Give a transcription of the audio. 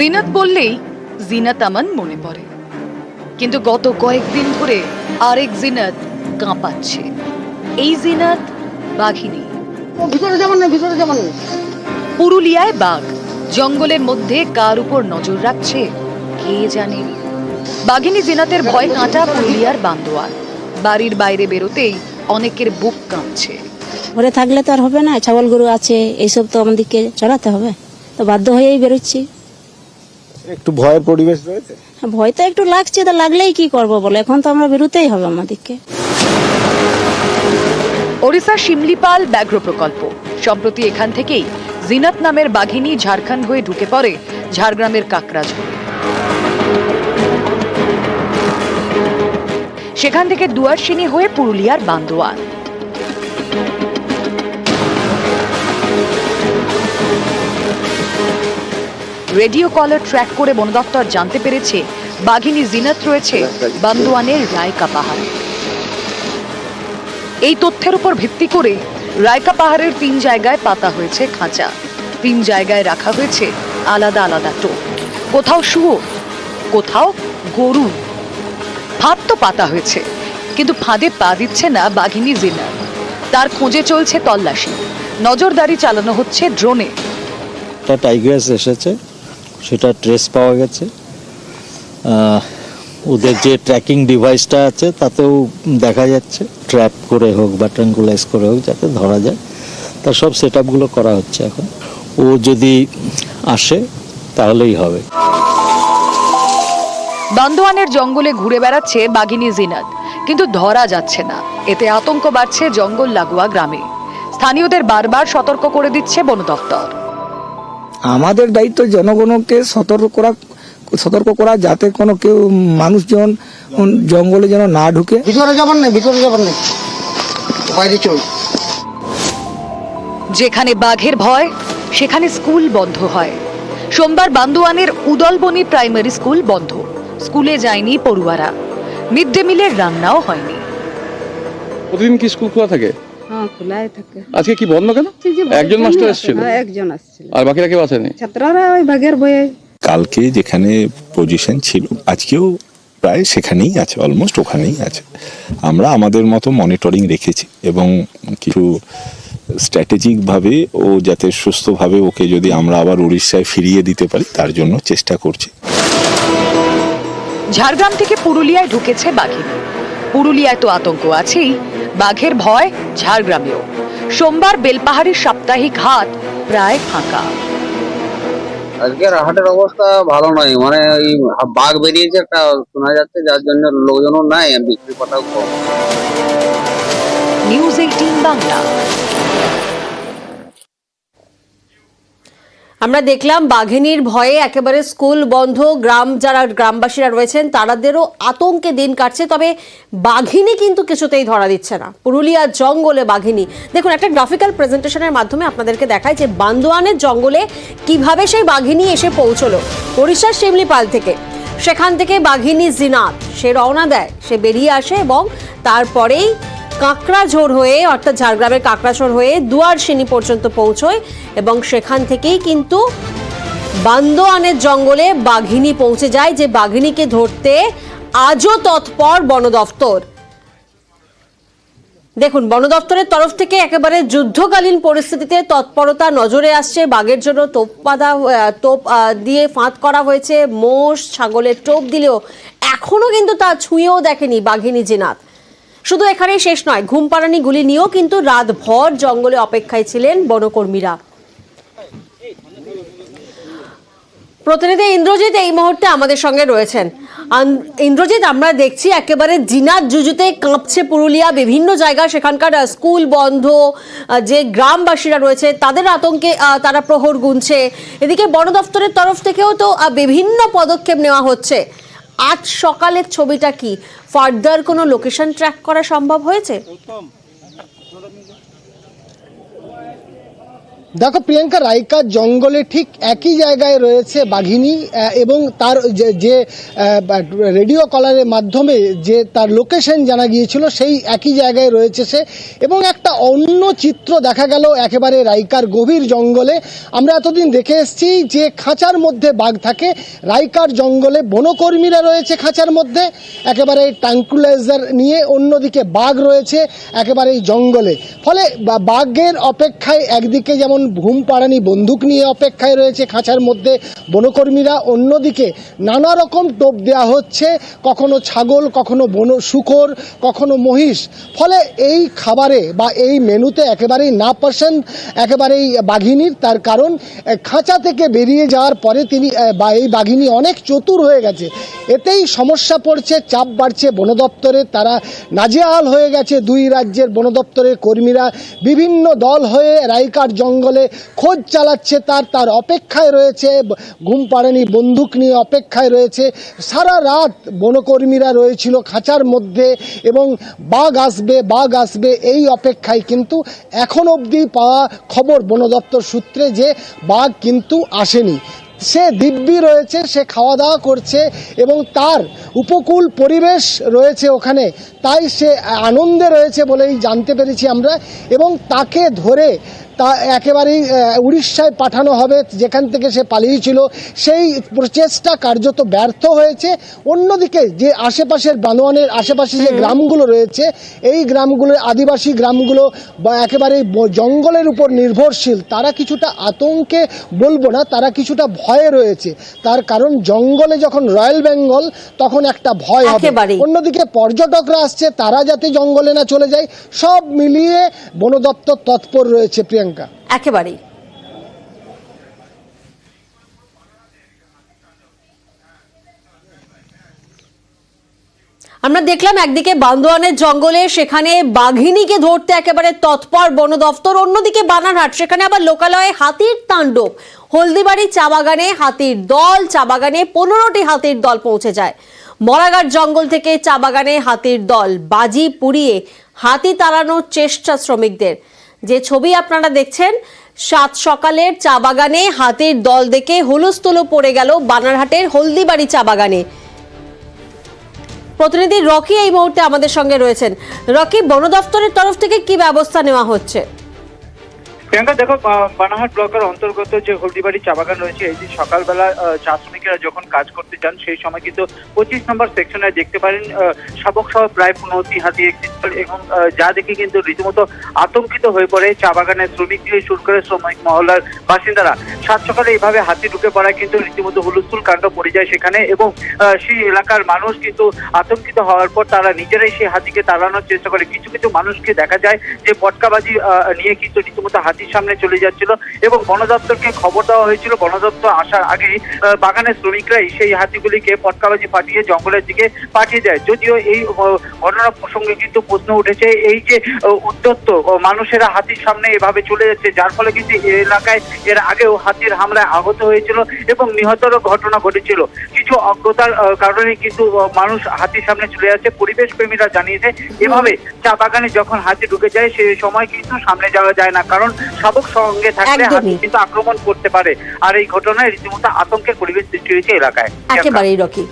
জিনাত বললেই জিনাত আমান মনে পড়ে, কিন্তু গত কয়েকদিন ধরে আরেক জিনাত কাঁপাচ্ছে। এই জিনাত বাঘিনী। ভিতরে যাবেন না, ভিতরে যাবেন না। পুরুলিয়ায় বাঘ, জঙ্গলের মধ্যে কার উপর নজর রাখছে কে জানে। বাঘিনী জিনাতের ভয় কাঁটা পুরুলিয়ার বান্দোয়ান। বাড়ির বাইরে বেরোতেই অনেকের বুক কাঁপছে। ঘরে থাকলে তো আর হবে না, ছাগল গরু আছে, এইসব তো আমাদেরকে চড়াতে হবে, তো বাধ্য হয়েই বেরোচ্ছি। একটু ভয়ের পরিবেশ রয়েছে, ভয় তো একটু লাগছে, তা লাগলেই কি করবো বলো, এখন তো আমরা বেরোতেই হবে আমাদেরকে। ওড়িশা শিমলিপাল ব্যাঘ্র প্রকল্প। সম্প্রতি এখান থেকেই জিনাত নামের বাঘিনী ঝাড়খণ্ড হয়ে ঢুকে পড়ে ঝাড়গ্রামের কাকড়াঝোড়ে। সেখান থেকে দুয়ারসিনী হয়ে পুরুলিয়ার বান্দোয়ান। রেডিও কলার ট্র্যাক করে বন দপ্তর জানতে পেরেছে বাঘিনী জিনাত রয়েছে বান্দোয়ানের রায়কা পাহাড়ে। এই তথ্যের উপর ভিত্তি করে রায়কা পাহাড়ের 3 জায়গায় পাতা হয়েছে খাঁচা। 3 জায়গায় রাখা হয়েছে আলাদা আলাদা টোপ। কোথাও শুয়োর, কোথাও গরু। ফাঁদ তো পাতা হয়েছে, কিন্তু ফাঁদে পা দিচ্ছে না বাঘিনী জিনাত। তার খোঁজে চলছে তল্লাশি, নজরদারি চালানো হচ্ছে ড্রোনে। একটা টাইগ্রাস এসেছে, সেটা ট্রেস পাওয়া গেছে। ওদের যে ট্র্যাকিং ডিভাইসটা আছে তাতেও দেখা যাচ্ছে, ট্র্যাপ করে হোক বা ট্রাঙ্কুলাইজ করে হোক যাতে ধরা যায়, তার সব সেট আপগুলো করা হচ্ছে এখন। ও যদি আসে তাহলেই হবে। বান্দোয়ানের জঙ্গলে ঘুরে বেড়াচ্ছে বাঘিনী জিনাত, কিন্তু ধরা যাচ্ছে না। এতে আতঙ্ক বাড়ছে জঙ্গল লাগোয়া গ্রামে। স্থানীয়দের বারবার সতর্ক করে দিচ্ছে বন দপ্তর। আমাদের দায়িত্ব জনগণকে সতর্ক করা যাতে কোনো কেউ মানুষজন জঙ্গলে যেন না ঢুকে। ভিতরে যাবেন না, ভিতরে যাবেন না, বাইরে চল। যেখানে বাঘের ভয় সেখানে স্কুল বন্ধ হয়। সোমবার বান্দোয়ানের উদলবনি প্রাইমারি স্কুল বন্ধ। স্কুলে যায়নি পড়ুয়ারা, মিড ডে মিলের রান্নাও হয়নি। প্রতিদিন কি স্কুল খোলা থাকে? হ্যাঁ, খোলাই থাকে। আজকে কি বন্ধ কেন? একজন মাস্টার এসেছিল, একজন আসছিল, আর বাকিরা কেউ আসেনি। ছাত্ররা ওই বাঘের ভয়ে। কালকে যেখানে পজিশন ছিল আজকেও প্রায় সেখানেই আছে, অলমোস্ট ওখানেই আছে। আমরা আমাদের মতো মনিটরিং রেখেছি এবং কিছু স্ট্র্যাটেজিক ভাবে ও যাতে সুস্থভাবে ওকে যদি আমরা আবার উড়িষ্যায় ফিরিয়ে দিতে পারি তার জন্য চেষ্টা করছি। ঝাড়গ্রাম থেকে পুরুলিয়ায় ঢুকেছে বাঘিনী। পুরুলিয়ায় তো আতঙ্ক আছেই, বাঘের ভয় ঝাড়গ্রামেও। সোমবার বেলপাহাড়ির সাপ্তাহিক হাট প্রায় ফাঁকা। আজকের হাটের অবস্থা ভালো নয়, মানে ওই বাঘ বেরিয়েছে একটা শোনা যাচ্ছে, যার জন্য লোকজনও নাই, বিক্রি পাটাও কম। নিউজ 18 বাংলা। আমরা দেখলাম বাঘিনীর ভয়ে একেবারে স্কুল বন্ধ, যারা গ্রামবাসীরা রয়েছেন তাদেরও আতঙ্কে দিন কাটছে। তবে বাঘিনী কিন্তু কিছুতেই ধরা দিচ্ছে না। পুরুলিয়ার জঙ্গলে বাঘিনী, দেখুন একটা গ্রাফিক্যাল প্রেজেন্টেশনের মাধ্যমে আপনাদেরকে দেখায় যে বান্দোয়ানের জঙ্গলে কিভাবে সেই বাঘিনী এসে পৌঁছলো ওড়িশার শিমলিপাল থেকে। সেখান থেকে বাঘিনী জিনাত সে রওনা দেয়, সে বেরিয়ে আসে এবং তারপরেই কাকড়াঝোড় হয়ে, অর্থাৎ ঝাড়গ্রামের কাকড়াঝোড় হয়ে দুয়ারসিনী পর্যন্ত পৌঁছয় এবং সেখান থেকেই কিন্তু বান্দোয়ানের জঙ্গলে বাঘিনী পৌঁছে যায়, যে বাঘিনীকে ধরতে আজও তৎপর বন দফতর। দেখুন, বন দপ্তরের তরফ থেকে একেবারে যুদ্ধকালীন পরিস্থিতিতে তৎপরতা নজরে আসছে। বাঘের জন্য টোপ দিয়ে ফাঁদ করা হয়েছে, মোষ ছাগলের টোপ দিলেও এখনো কিন্তু তা ছুঁয়েও দেখেনি বাঘিনী জিনাত। শুধু এখানেই শেষ নয়, ঘুমপাড়ানি গুলি নিয়েও কিন্তু রাতভর জঙ্গলে অপেক্ষায় ছিলেন বনকর্মীরা। প্রতিনিধি ইন্দ্রজিৎ এই মুহূর্তে আমাদের সঙ্গে রয়েছেন। ইন্দ্রজিৎ, আমরা দেখছি একেবারে জিনাত জুজুতে কাঁপছে পুরুলিয়া, বিভিন্ন জায়গা সেখানকার স্কুল বন্ধ, যে গ্রামবাসীরা রয়েছে তাদের আতঙ্কে তারা প্রহর গুনছে। এদিকে বন দপ্তরের তরফ থেকেও তো বিভিন্ন পদক্ষেপ নেওয়া হচ্ছে। আজ সকালের ছবিটা কি? ফার্দার কোনো লোকেশন ট্র্যাক করা সম্ভব হয়েছে? দেখো প্রিয়াঙ্কা, রাইকা জঙ্গলে ঠিক একই জায়গায় রয়েছে বাঘিনী এবং তার যে রেডিও কলারের মাধ্যমে যে তার লোকেশন জানা গিয়েছিল সেই একই জায়গায় রয়েছে সে। এবং একটা অন্য চিত্র দেখা গেল একেবারে রাইকার গভীর জঙ্গলে। আমরা এতদিন দেখে এসেছি যে খাঁচার মধ্যে বাঘ থাকে, রাইকার জঙ্গলে বনকর্মীরা রয়েছে খাঁচার মধ্যে একেবারে ট্রাঙ্কুলাইজার নিয়ে, অন্যদিকে বাঘ রয়েছে একেবারে জঙ্গলে। ফলে বাঘের অপেক্ষায় একদিকে যেমন ঘুম পাড়ানি বন্দুক নিয়ে অপেক্ষায় রয়েছে খাঁচার মধ্যে বনকর্মীরা, অন্যদিকে নানা রকম টোপ দেওয়া হচ্ছে, কখনো ছাগল, কখনো শূকর, কখনো মহিষ। ফলে এই খাবারে বা এই মেনুতে একেবারেই না পছন্দ একেবারেই বাঘিনীর। তার কারণ খাঁচা থেকে বেরিয়ে যাওয়ার পরে তিনি বা এই বাঘিনী অনেক চতুর হয়ে গেছে, এতেই সমস্যা পড়ছে, চাপ বাড়ছে বন দপ্তরে। তারা নাজেহাল হয়ে গেছে, দুই রাজ্যের বন দপ্তরের কর্মীরা বিভিন্ন দল হয়ে রাইকার জঙ্গলে খোঁজ চালাচ্ছে, তার অপেক্ষায় রয়েছে, ঘুম পাড়ানি বন্দুক নিয়ে অপেক্ষায় রয়েছে। সারা রাত বনকর্মীরা রয়েছিল খাঁচার মধ্যে এবং বাঘ আসবে এই অপেক্ষায়। কিন্তু এখন অবধি পাওয়া খবর বন দপ্তর সূত্রে যে বাঘ কিন্তু আসেনি। সে দিব্যি রয়েছে, সে খাওয়া দাওয়া করছে এবং তার উপকূল পরিবেশ রয়েছে ওখানে, তাই সে আনন্দে রয়েছে বলেই জানতে পেরেছি আমরা। এবং তাকে ধরে তা একেবারেই উড়িষ্যায় পাঠানো হবে, যেখান থেকে সে পালিয়েছিল। সেই প্রচেষ্টা কার্যত ব্যর্থ হয়েছে। অন্যদিকে যে আশেপাশের বানোয়ানের আশেপাশে যে গ্রামগুলো রয়েছে, এই গ্রামগুলোর আদিবাসী গ্রামগুলো বা একেবারে জঙ্গলের উপর নির্ভরশীল, তারা কিছুটা আতঙ্কে বলবো না, তারা কিছুটা ভয়ে রয়েছে। তার কারণ জঙ্গলে যখন রয়্যাল বেঙ্গল তখন একটা ভয় হবে। অন্যদিকে পর্যটকরা আসছে, তারা যাতে জঙ্গলে না চলে যায়, সব মিলিয়ে বন দপ্তর তৎপর রয়েছে প্রিয়াঙ্কা। একেবারেই। আমরা দেখলাম একদিকে বান্দোয়ানের জঙ্গলে সেখানে বাঘিনীকে ধরতে একেবারে তৎপর বন দফতর, অন্যদিকে বানারহাট সেখানে আবার লোকালয়ে হাতির তাণ্ডব। হলদিবাড়ি চা বাগানে হাতির দল, চা বাগানে 15টি হাতির দল পৌঁছে যায়। মরাঘাট জঙ্গল থেকে চা বাগানে হাতির দল, বাজি পুড়িয়ে হাতি তাড়ানোর চেষ্টা শ্রমিকদের। যে ছবি আপনারা দেখছেন, সাত সকালের চা বাগানে হাতির দল দেখে হুলস্থুল পড়ে গেল বানারহাটের হলদিবাড়ি চা বাগানে। প্রতিনিধি রকি এই মুহূর্তে আমাদের সঙ্গে রয়েছেন। রকি, বন দপ্তরের তরফ থেকে কি ব্যবস্থা নেওয়া হচ্ছে? প্রিয়াঙ্কা, দেখো বানারহাট ব্লকের অন্তর্গত যে হলদিবাড়ি চা বাগান রয়েছে, এই যে সকালবেলা চা শ্রমিকেরা যখন কাজ করতে যান সেই সময় কিন্তু 25 নম্বর সেকশনে দেখতে পারেন শাবক সহ প্রায় 15টি হাতি এবং যা দেখে কিন্তু রীতিমতো আতঙ্কিত হয়ে পড়ে চা বাগানের শ্রমিক থেকে শুরু করে শ্রমিক মহল্লার বাসিন্দারা। সাত সকালে এইভাবে হাতি ঢুকে পড়ায় কিন্তু রীতিমতো হুলস্থুল কাণ্ড পড়ে যায় সেখানে এবং সেই এলাকার মানুষ কিন্তু আতঙ্কিত হওয়ার পর তারা নিজেরাই সেই হাতিকে তাড়ানোর চেষ্টা করে। কিছু কিছু মানুষকে দেখা যায় যে পটকাবাজি নিয়ে কিন্তু রীতিমতো হাতির সামনে চলে যাচ্ছিল এবং বন দপ্তরকে খবর দেওয়া হয়েছিল। বন দপ্তর আসার আগেই বাগানের শ্রমিকরাই সেই হাতিগুলিকে পটকাবাজি পাঠিয়ে জঙ্গলের দিকে পাঠিয়ে দেয়। যদিও এই ঘটনা প্রসঙ্গে কিন্তু প্রশ্ন উঠেছে, এই যে উদ্যত্ত মানুষেরা হাতির সামনে এভাবে চলে যাচ্ছে, যার ফলে কিন্তু এই এলাকায় এর আগেও হাতির হামলায় আহত হয়েছিল এবং নিহতেরও ঘটনা ঘটেছিল। কিছু অজ্ঞতার কারণে কিন্তু মানুষ হাতির সামনে চলে যাচ্ছে। পরিবেশ প্রেমীরা জানিয়েছে এভাবে চা বাগানে যখন হাতি ঢুকে যায় সেই সময় কিন্তু সামনে যাওয়া যায় না, কারণ শাবক সঙ্গে থাকলে হাতি কিন্তু আক্রমণ করতে পারে। আর এই ঘটনায় রীতিমতো আতঙ্কের পরিবেশ সৃষ্টি হয়েছে এলাকায়। একেবারেই রকি।